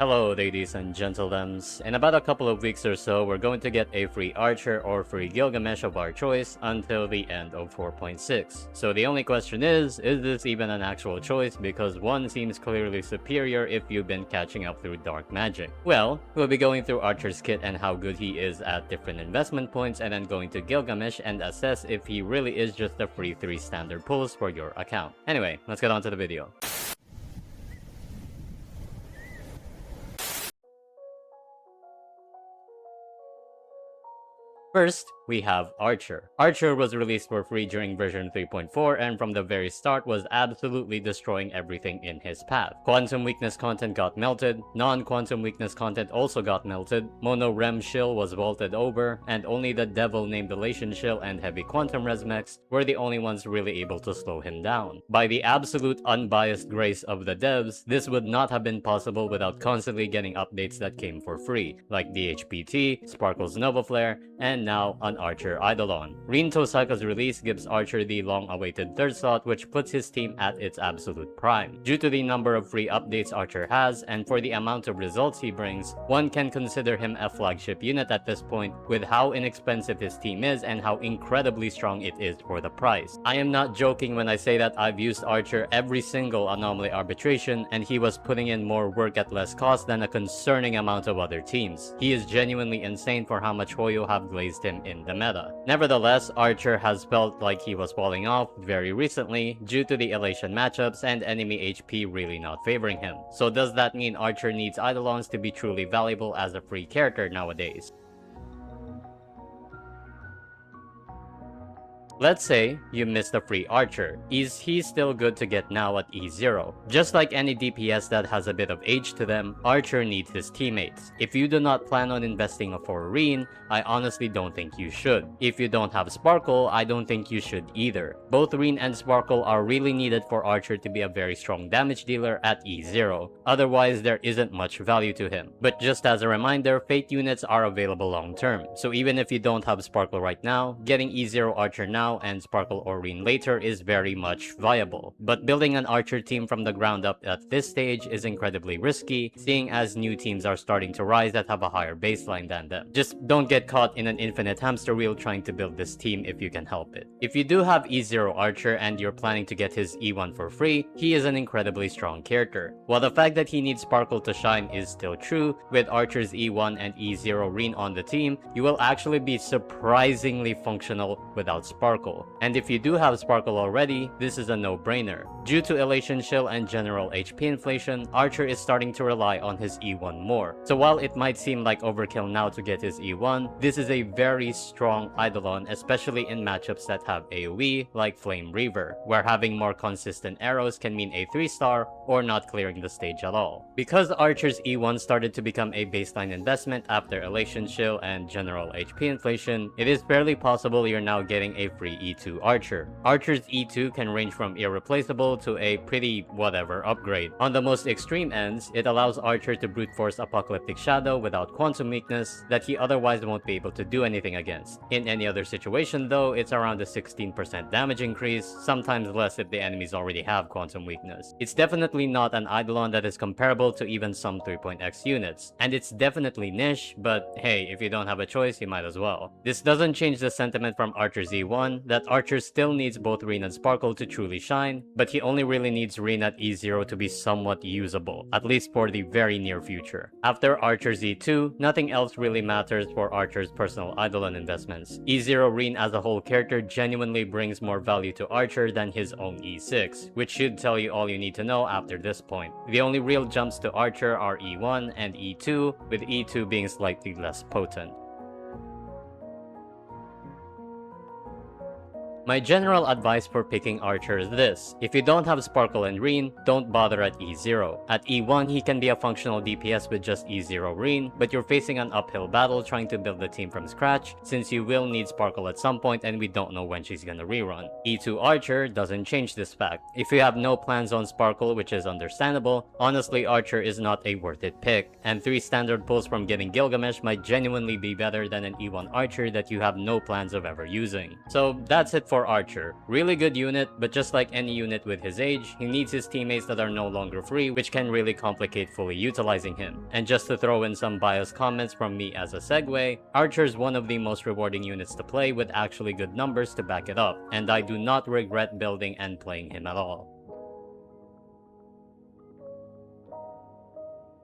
Hello ladies and gentlemen. In about a couple of weeks or so, we're going to get a free Archer or free Gilgamesh of our choice until the end of 4.6. So the only question is this even an actual choice, because one seems clearly superior if you've been catching up through dark magic? Well, we'll be going through Archer's kit and how good he is at different investment points, and then going to Gilgamesh and assess if he really is just a free 3 standard pulls for your account. Anyway, let's get on to the video. First, we have Archer. Archer was released for free during version 3.4 and from the very start was absolutely destroying everything in his path. Quantum weakness content got melted, non-quantum weakness content also got melted, mono rem shield was vaulted over, and only the devil named elation shield and heavy quantum resmex were the only ones really able to slow him down. By the absolute unbiased grace of the devs, this would not have been possible without constantly getting updates that came for free, like DHPT, Sparkle's Nova Flare, and now an Archer eidolon. Rin Tosaka's release gives Archer the long-awaited third slot, which puts his team at its absolute prime. Due to the number of free updates Archer has, and for the amount of results he brings, one can consider him a flagship unit at this point, with how inexpensive his team is and how incredibly strong it is for the price. I am not joking when I say that I've used Archer every single anomaly arbitration, and he was putting in more work at less cost than a concerning amount of other teams. He is genuinely insane for how much Hoyo have glazed him in the meta. Nevertheless, Archer has felt like he was falling off very recently due to the elation matchups and enemy HP really not favoring him. So does that mean Archer needs eidolons to be truly valuable as a free character nowadays? Let's say you missed a free Archer. Is he still good to get now at E0? Just like any DPS that has a bit of age to them, Archer needs his teammates. If you do not plan on investing for Rin, I honestly don't think you should. If you don't have Sparkle, I don't think you should either. Both Rin and Sparkle are really needed for Archer to be a very strong damage dealer at E0. Otherwise, there isn't much value to him. But just as a reminder, Fate units are available long term. So even if you don't have Sparkle right now, getting E0 Archer now and Sparkle or Rin later is very much viable. But building an Archer team from the ground up at this stage is incredibly risky, seeing as new teams are starting to rise that have a higher baseline than them. Just don't get caught in an infinite hamster wheel trying to build this team if you can help it. If you do have E0 Archer and you're planning to get his E1 for free, he is an incredibly strong character. While the fact that he needs Sparkle to shine is still true, with Archer's E1 and E0 Rin on the team, you will actually be surprisingly functional without Sparkle. And if you do have Sparkle already, this is a no-brainer. Due to elation shield and general HP inflation, Archer is starting to rely on his E1 more. So while it might seem like overkill now to get his E1, this is a very strong eidolon, especially in matchups that have AoE like Flame Reaver, where having more consistent arrows can mean a 3-star or not clearing the stage at all. Because Archer's E1 started to become a baseline investment after elation shield and general HP inflation, it is fairly possible you're now getting a free E2 Archer. Archer's E2 can range from irreplaceable to a pretty whatever upgrade. On the most extreme ends, it allows Archer to brute force Apocalyptic Shadow without quantum weakness that he otherwise won't be able to do anything against. In any other situation though, it's around a 16% damage increase, sometimes less if the enemies already have quantum weakness. It's definitely not an eidolon that is comparable to even some 3.x units, and it's definitely niche, but hey, if you don't have a choice, you might as well. This doesn't change the sentiment from Archer's E1 that Archer still needs both Rin and Sparkle to truly shine, but he only really needs Rin at E0 to be somewhat usable, at least for the very near future. After Archer's E2, nothing else really matters for Archer's personal eidolon investments. E0 Rin as a whole character genuinely brings more value to Archer than his own E6, which should tell you all you need to know after this point. The only real jumps to Archer are E1 and E2, with E2 being slightly less potent. My general advice for picking Archer is this: if you don't have Sparkle and Rin, don't bother at E0. At E1, he can be a functional DPS with just E0 Rin, but you're facing an uphill battle trying to build the team from scratch, since you will need Sparkle at some point and we don't know when she's gonna rerun. E2 Archer doesn't change this fact. If you have no plans on Sparkle, which is understandable, honestly Archer is not a worth it pick, and 3 standard pulls from getting Gilgamesh might genuinely be better than an E1 Archer that you have no plans of ever using. So that's it for Archer. Really good unit, but just like any unit with his age, he needs his teammates that are no longer free, which can really complicate fully utilizing him. And just to throw in some biased comments from me as a segue, Archer is one of the most rewarding units to play with actually good numbers to back it up, and I do not regret building and playing him at all.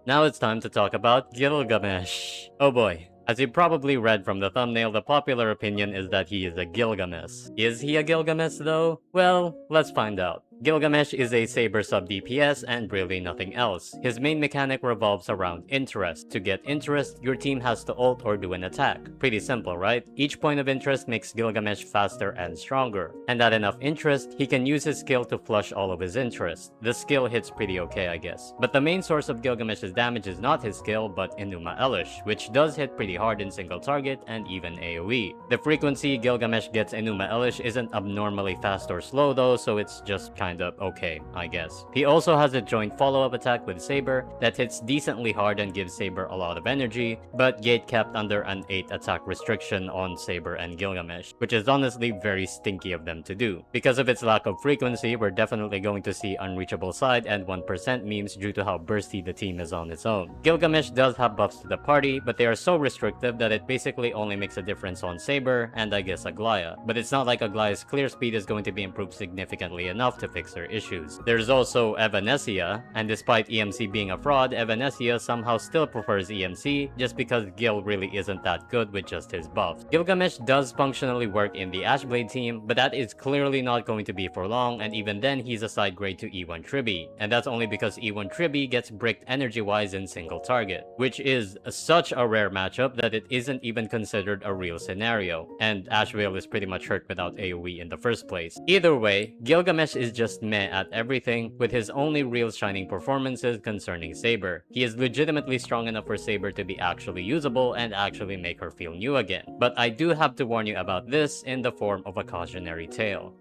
Now it's time to talk about Gilgamesh. Oh boy. As you probably read from the thumbnail, the popular opinion is that he is a Gilgamesh. Is he a Gilgamesh though? Well, let's find out. Gilgamesh is a saber sub DPS and really nothing else. His main mechanic revolves around interest. To get interest, your team has to ult or do an attack. Pretty simple, right? Each point of interest makes Gilgamesh faster and stronger. And at enough interest, he can use his skill to flush all of his interest. The skill hits pretty okay, I guess. But the main source of Gilgamesh's damage is not his skill, but Enuma Elish, which does hit pretty hard in single target and even AoE. The frequency Gilgamesh gets Enuma Elish isn't abnormally fast or slow though, so it's just kind of okay, I guess. He also has a joint follow-up attack with Saber that hits decently hard and gives Saber a lot of energy, but gate kept under an 8 attack restriction on Saber and Gilgamesh, which is honestly very stinky of them to do. Because of its lack of frequency, we're definitely going to see unreachable side and 1% memes due to how bursty the team is on its own. Gilgamesh does have buffs to the party, but they are so restrictive that it basically only makes a difference on Saber and I guess Aglaya. But it's not like Aglaya's clear speed is going to be improved significantly enough to fix her issues. There's also Evanesia, and despite EMC being a fraud, Evanesia somehow still prefers EMC just because Gil really isn't that good with just his buffs. Gilgamesh does functionally work in the Ashblade team, but that is clearly not going to be for long, and even then he's a side grade to E1 Tribi, and that's only because E1 Tribi gets bricked energy-wise in single target, which is such a rare matchup that it isn't even considered a real scenario, and Ashvale is pretty much hurt without AoE in the first place. Either way, Gilgamesh is just meh at everything, with his only real shining performances concerning Saber. He is legitimately strong enough for Saber to be actually usable and actually make her feel new again. But I do have to warn you about this in the form of a cautionary tale.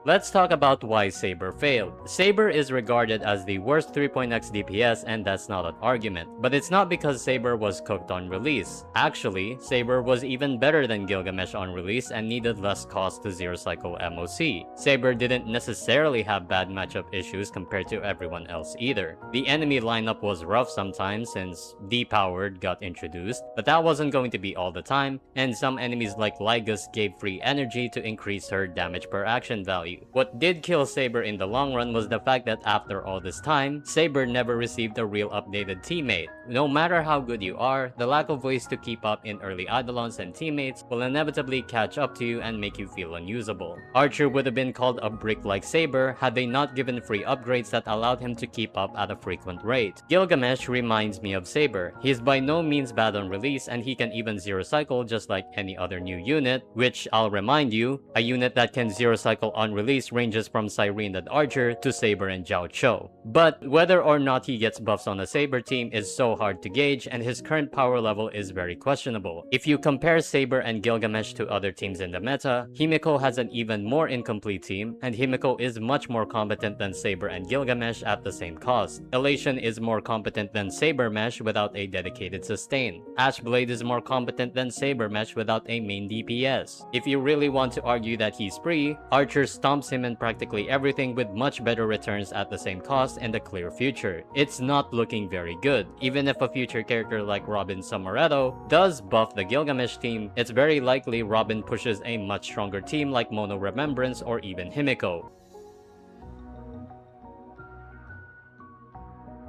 Let's talk about why Saber failed. Saber is regarded as the worst 3.x DPS, and that's not an argument. But it's not because Saber was cooked on release. Actually, Saber was even better than Gilgamesh on release and needed less cost to zero cycle MOC. Saber didn't necessarily have bad matchup issues compared to everyone else either. The enemy lineup was rough sometimes since depowered got introduced, but that wasn't going to be all the time, and some enemies like Lygus gave free energy to increase her damage per action value. What did kill Saber in the long run was the fact that after all this time, Saber never received a real updated teammate. No matter how good you are, the lack of ways to keep up in early eidolons and teammates will inevitably catch up to you and make you feel unusable. Archer would have been called a brick like Saber had they not given free upgrades that allowed him to keep up at a frequent rate. Gilgamesh reminds me of Saber. He is by no means bad on release, and he can even zero cycle just like any other new unit, which I'll remind you, a unit that can zero cycle on release ranges from Cyrene and Archer to Saber and Jiao Cho. But whether or not he gets buffs on the Saber team is so hard to gauge, and his current power level is very questionable. If you compare Saber and Gilgamesh to other teams in the meta, Himiko has an even more incomplete team, and Himiko is much more competent than Saber and Gilgamesh at the same cost. Elation is more competent than Saber Mesh without a dedicated sustain. Ashblade is more competent than Saber Mesh without a main DPS. If you really want to argue that he's free, Archer stomps him in practically everything with much better returns at the same cost and a clear future. It's not looking very good. Even if a future character like Robin Samaretto does buff the Gilgamesh team, it's very likely Robin pushes a much stronger team like Mono Remembrance or even Himiko.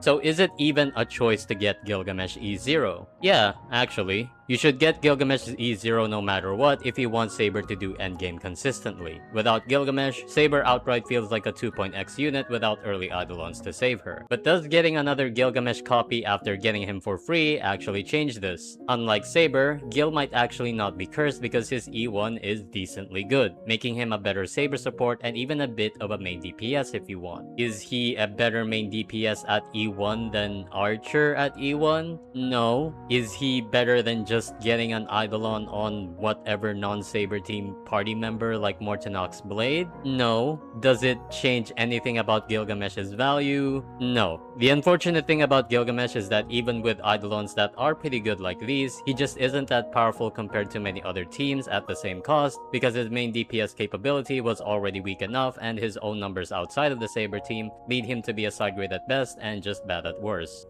So is it even a choice to get Gilgamesh E0? Yeah, actually. You should get Gilgamesh's E0 no matter what if you want Saber to do endgame consistently. Without Gilgamesh, Saber outright feels like a 2.x unit without early eidolons to save her. But does getting another Gilgamesh copy after getting him for free actually change this? Unlike Saber, Gil might actually not be cursed because his E1 is decently good, making him a better Saber support and even a bit of a main DPS if you want. Is he a better main DPS at E1 than Archer at E1? No. Is he better than just just getting an eidolon on whatever non-saber team party member like Mortenox's blade? No. Does it change anything about Gilgamesh's value? No. The unfortunate thing about Gilgamesh is that even with eidolons that are pretty good like these, he just isn't that powerful compared to many other teams at the same cost, because his main DPS capability was already weak enough and his own numbers outside of the saber team lead him to be a side grade at best and just bad at worst.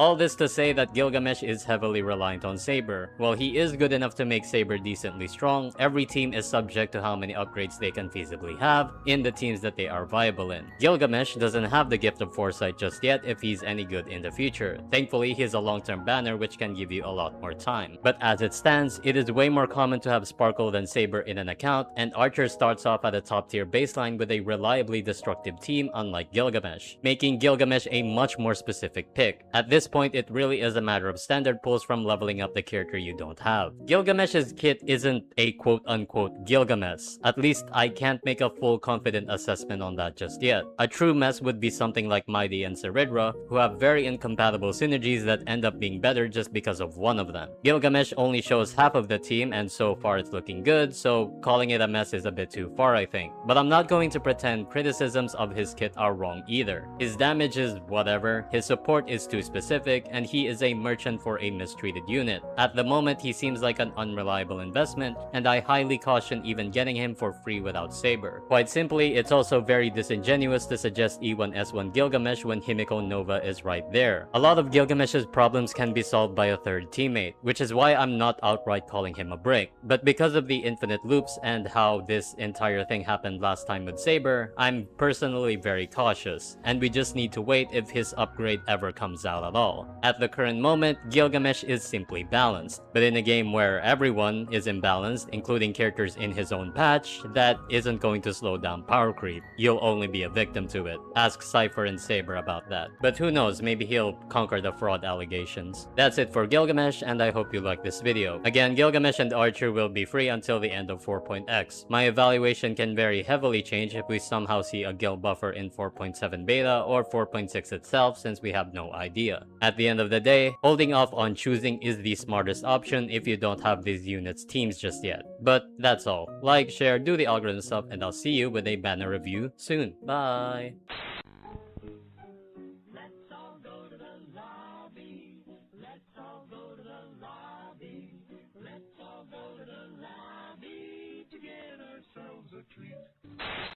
All this to say that Gilgamesh is heavily reliant on Saber. While he is good enough to make Saber decently strong, every team is subject to how many upgrades they can feasibly have in the teams that they are viable in. Gilgamesh doesn't have the gift of foresight just yet if he's any good in the future. Thankfully, he's a long-term banner which can give you a lot more time. But as it stands, it is way more common to have Sparkle than Saber in an account, and Archer starts off at a top-tier baseline with a reliably destructive team unlike Gilgamesh, making Gilgamesh a much more specific pick. At this point, it really is a matter of standard pulls from leveling up the character you don't have. Gilgamesh's kit isn't a quote-unquote Gilgamesh. At least I can't make a full confident assessment on that just yet. A true mess would be something like Mighty and Seridra, who have very incompatible synergies that end up being better just because of one of them. Gilgamesh only shows half of the team, and so far it's looking good, so calling it a mess is a bit too far, I think. But I'm not going to pretend criticisms of his kit are wrong either. His damage is whatever, his support is too specific, and he is a merchant for a mistreated unit. At the moment, he seems like an unreliable investment, and I highly caution even getting him for free without Saber. Quite simply, it's also very disingenuous to suggest E1S1 Gilgamesh when Himiko Nova is right there. A lot of Gilgamesh's problems can be solved by a third teammate, which is why I'm not outright calling him a brick. But because of the infinite loops and how this entire thing happened last time with Saber, I'm personally very cautious, and we just need to wait if his upgrade ever comes out at all. At the current moment, Gilgamesh is simply balanced, but in a game where everyone is imbalanced, including characters in his own patch, that isn't going to slow down power creep. You'll only be a victim to it. Ask Cypher and Saber about that. But who knows, maybe he'll conquer the fraud allegations. That's it for Gilgamesh, and I hope you liked this video. Again, Gilgamesh and Archer will be free until the end of 4.x. My evaluation can very heavily change if we somehow see a Gil buffer in 4.7 beta or 4.6 itself, since we have no idea. At the end of the day, holding off on choosing is the smartest option if you don't have these units teams just yet. But that's all. Like, share, do the algorithm stuff, and I'll see you with a banner review soon. Bye!